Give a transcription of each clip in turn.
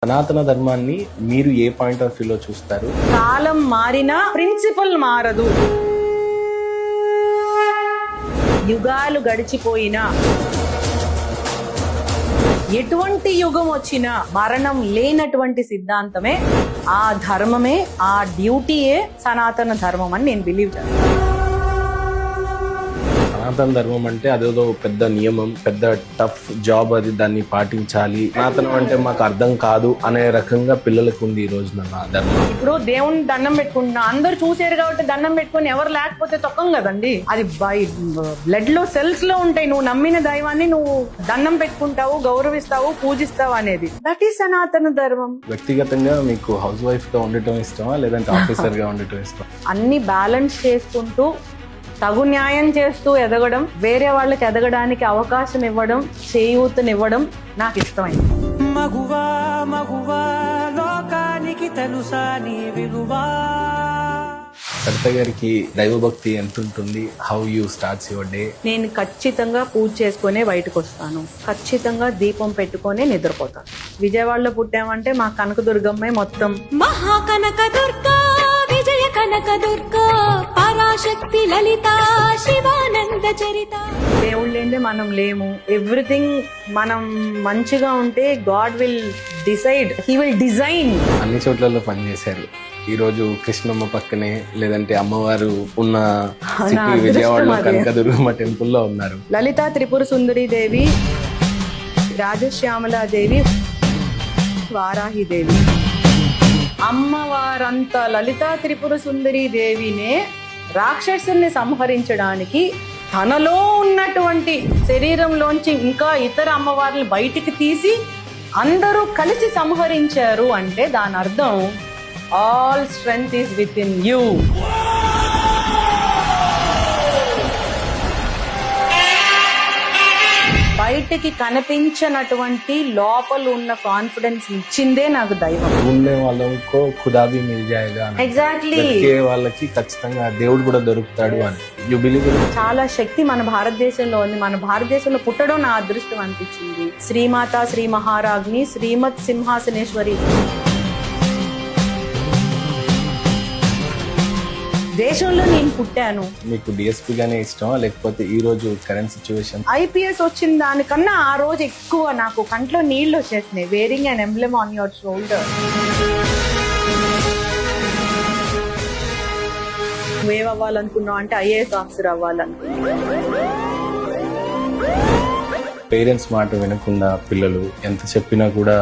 సనాతన ధర్మాన్ని మీరు ఏ పాయింట్ ఆఫ్ వ్యూలో చూస్తారు? కాలం మారినా ప్రిన్సిపల్ మారదు. యుగాలు గడిచిపోయినా ఎటువంటి యుగం వచ్చినా మరణం లేనటువంటి సిద్ధాంతమే, ఆ ధర్మమే, ఆ డ్యూటీయే సనాతన ధర్మం అని నేను బిలీవ్ చేస్తాను. సనాతన ధర్మం అంటే అదేదో పెద్ద నియమం, పెద్ద టఫ్ జాబ్, అది దాన్ని పాటించాలి. సనాతనం అంటే మాకు అర్థం కాదు అనే రకంగా పిల్లలకు ఉంది ఈ రోజున ధర్మం. ఇప్పుడు దేవుని దండం పెట్టుకుంటున్నా, అందరూ చూసారు కాబట్టి దండం పెట్టుకుని ఎవరు లేకపోతే తొక్కం కదండి. అది బై బ్లడ్ లో, సెల్స్ లో ఉంటాయి. నువ్వు నమ్మిన దైవాన్ని నువ్వు దండం పెట్టుకుంటావు, గౌరవిస్తావు, పూజిస్తావు అనేది దట్ ఈస్ సనాతన ధర్మం. వ్యక్తిగతంగా మీకు హౌస్ వైఫ్ గా ఉండటం ఇష్టమా, లేదంటే ఆఫీసర్ గా ఉండటం ఇష్టమా? అన్ని బ్యాలెన్స్ చేసుకుంటూ తగు న్యాయం చేస్తూ ఎదగడం, వేరే వాళ్ళకి ఎదగడానికి అవకాశం ఇవ్వడం, చేయూతనివ్వడం నాకు ఇష్టమైంది. మగువా మగువా లోకానికి తెలుసా నీ విలువా. సరిత గారికి దైవభక్తి ఎంత ఉంటుంది? How you starts your day? నేను ఖచ్చితంగా పూజ చేసుకునే బయటకు వస్తాను, ఖచ్చితంగా దీపం పెట్టుకునే నిద్రపోతాను. విజయవాడలో పుట్టామంటే మా కనకదుర్గమ్మే మొత్తం. మహాకనకదుర్గా, విజయ కనకదుర్గా, పరాశక్తి లలిత, శివానంద చరిత. దేవుళ్ళు లేదే మనం లేము. ఎవ్రీథింగ్ మనం మంచిగా ఉంటే God will decide, he will design. అన్ని చోట్లలో పనిచేశారు. ఈ రోజు కృష్ణమ్మ పక్కనే, లేదంటే అమ్మవారు ఉన్న సిటీ విజయవాడలో కనకదుర్గమ్మ టెంపుల్ లో ఉన్నారు. లలిత త్రిపుర సుందరి దేవి, రాజశ్యామలాదేవి, వారాహిదేవి. అమ్మవారంత లలిత త్రిపుర సుందరి దేవినే రాక్షసుల్ని సంహరించడానికి తనలో ఉన్నటువంటి శరీరంలోంచి ఇంకా ఇతర అమ్మవార్లను బయటికి తీసి అందరూ కలిసి సంహరించారు అంటే దాని అర్థం all strength is within you. బయటికి కనిపించినటువంటి లోపల ఉన్న కాన్ఫిడెన్స్ ఇచ్చిందే నాకు దైవం. ఉండే వాళ్ళకో ఖుదా భీ మిల్ జాయేగా. ఎగ్జాక్ట్లీ. వాళ్ళకి ఖచ్చితంగా దేవుడు కూడా దొరుకుతాడు అని యు బిలీవ్. చాలా శక్తి మన భారతదేశంలో ఉంది. మన భారతదేశంలో పుట్టడం నా అదృష్టం అనిపించింది. శ్రీమాత, శ్రీ మహారాజ్ని, శ్రీమత్ సింహాసనేశ్వరి. దేశంలో నేను పుట్టాను. మీకు డిఎస్పీ గానే ఇష్టమా, లేకపోతే ఈ రోజు కరెంట్ సిచ్యువేషన్? ఐపీఎస్ వచ్చిన దానికన్నా ఆ రోజు ఎక్కువ నాకు కంట్లో నీళ్లు వచ్చేసినాయి. Wearing an emblem on your shoulder. నువ్వేం అవ్వాలనుకున్నావు అంటే ఐఏఎస్ ఆఫీసర్ అవ్వాలనుకున్నా. పేరెంట్స్ మాట వినకుండా పిల్లలు ఎంత చెప్పినా కూడా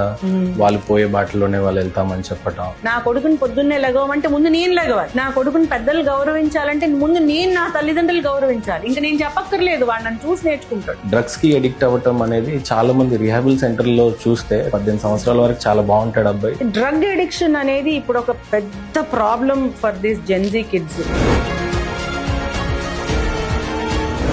వాళ్ళు పోయే బాటలోనే వాళ్ళు వెళ్తామని చెప్పటం. నా కొడుకుని పొద్దున్నే లెగవమంటే ముందు నేను లెగవాలి. నా కొడుకుని పెద్దలు గౌరవించాలంటే ముందు నేను నా తల్లిదండ్రులు గౌరవించాలి. ఇంకా నేను చెప్పక్కర్లేదు, వాడు నన్ను చూసి నేర్చుకుంటాడు. డ్రగ్స్ కి అడిక్ట్ అవ్వటం అనేది చాలా మంది రిహాబిల్ సెంటర్ లో చూస్తే 18 సంవత్సరాల వరకు చాలా బాగుంటాడు అబ్బాయి. డ్రగ్ అడిక్షన్ అనేది ఇప్పుడు ఒక పెద్ద problem for this Gen Z kids.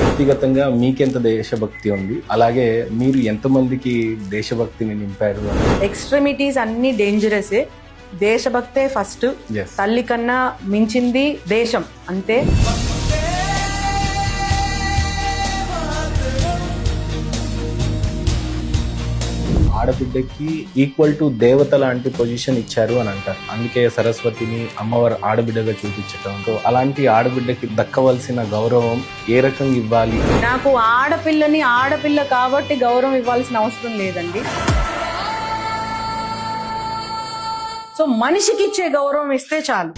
వ్యక్తిగతంగా మీకెంత దేశభక్తి ఉంది, అలాగే మీరు ఎంతమందికి దేశభక్తిని నింపారు? ఎక్స్ట్రీమిటీస్ అన్ని డేంజరస్. దేశభక్తే ఫస్ట్. తల్లి కన్నా మించింది దేశం, అంతే. ఆడబిడ్డకి ఈక్వల్ టు దేవత లాంటి పొజిషన్ ఇచ్చారు అని అంటారు. అందుకే సరస్వతిని అమ్మవారు ఆడబిడ్డగా చూపించటం. అలాంటి ఆడబిడ్డకి దక్కవలసిన గౌరవం ఏ రకంగా ఇవ్వాలి? నాకు ఆడపిల్ల కాబట్టి గౌరవం ఇవ్వాల్సిన అవసరం లేదండి. సో మనిషికి ఇచ్చే గౌరవం ఇస్తే చాలు.